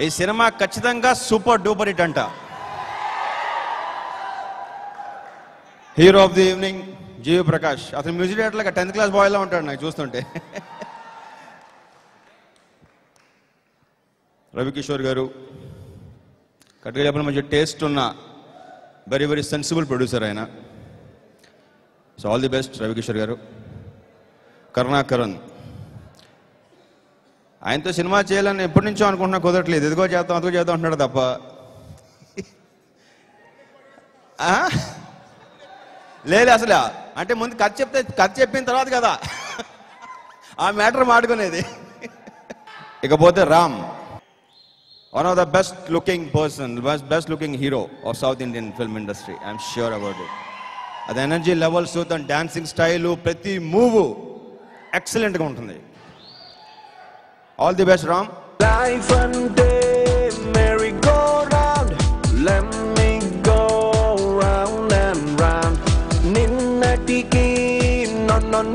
ఈ సినిమా ఖచ్చితంగా super duper hit అంట. హీరో ఆఫ్ ది ఈవినింగ్ జీవి ప్రకాష్. అతను మ్యూజిక్ డైరెక్టర్ 10th క్లాస్ బాయ్లా ఉంటాడు నాకు చూస్తుంటే. రవికిషోర్ గారు కరెక్ట్గా చెప్పిన మంచి టేస్ట్ ఉన్న వెరీ వెరీ సెన్సిబుల్ ప్రొడ్యూసర్ ఆయన. So all the best Ravikishore గారు. కరుణాకరణ్, ఆయనతో సినిమా చేయాలని ఎప్పటి నుంచో అనుకుంటున్నా, కుదరట్లేదు. ఎదుగో చేద్దాం అదిగో చేద్దాం అంటున్నాడు తప్ప. లేదు అసలు, అంటే ముందు కథ చెప్పిన తర్వాత కదా ఆ మ్యాటర్ మాడుకునేది. ఇకపోతే Ram, one of the best looking person, best looking hero of south Indian film industry. I'm sure about it. అది ఎనర్జీ లెవెల్స్, తన డాన్సింగ్ స్టైలు, ప్రతి మూవ్ ఎక్సలెంట్గా ఉంటుంది. All the best Ram. Life and day, merry go round. Let me go round and round. Ninnatiki,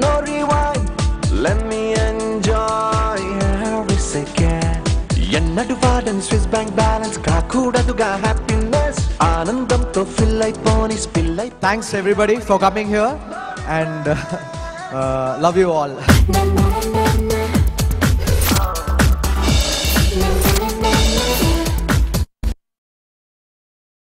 no rewind. Let me enjoy every second. Ennadu vadan Swiss bank balance kakudaduga happiness. Anandamto fill ayponi spill ay. Thanks everybody for coming here and love you all.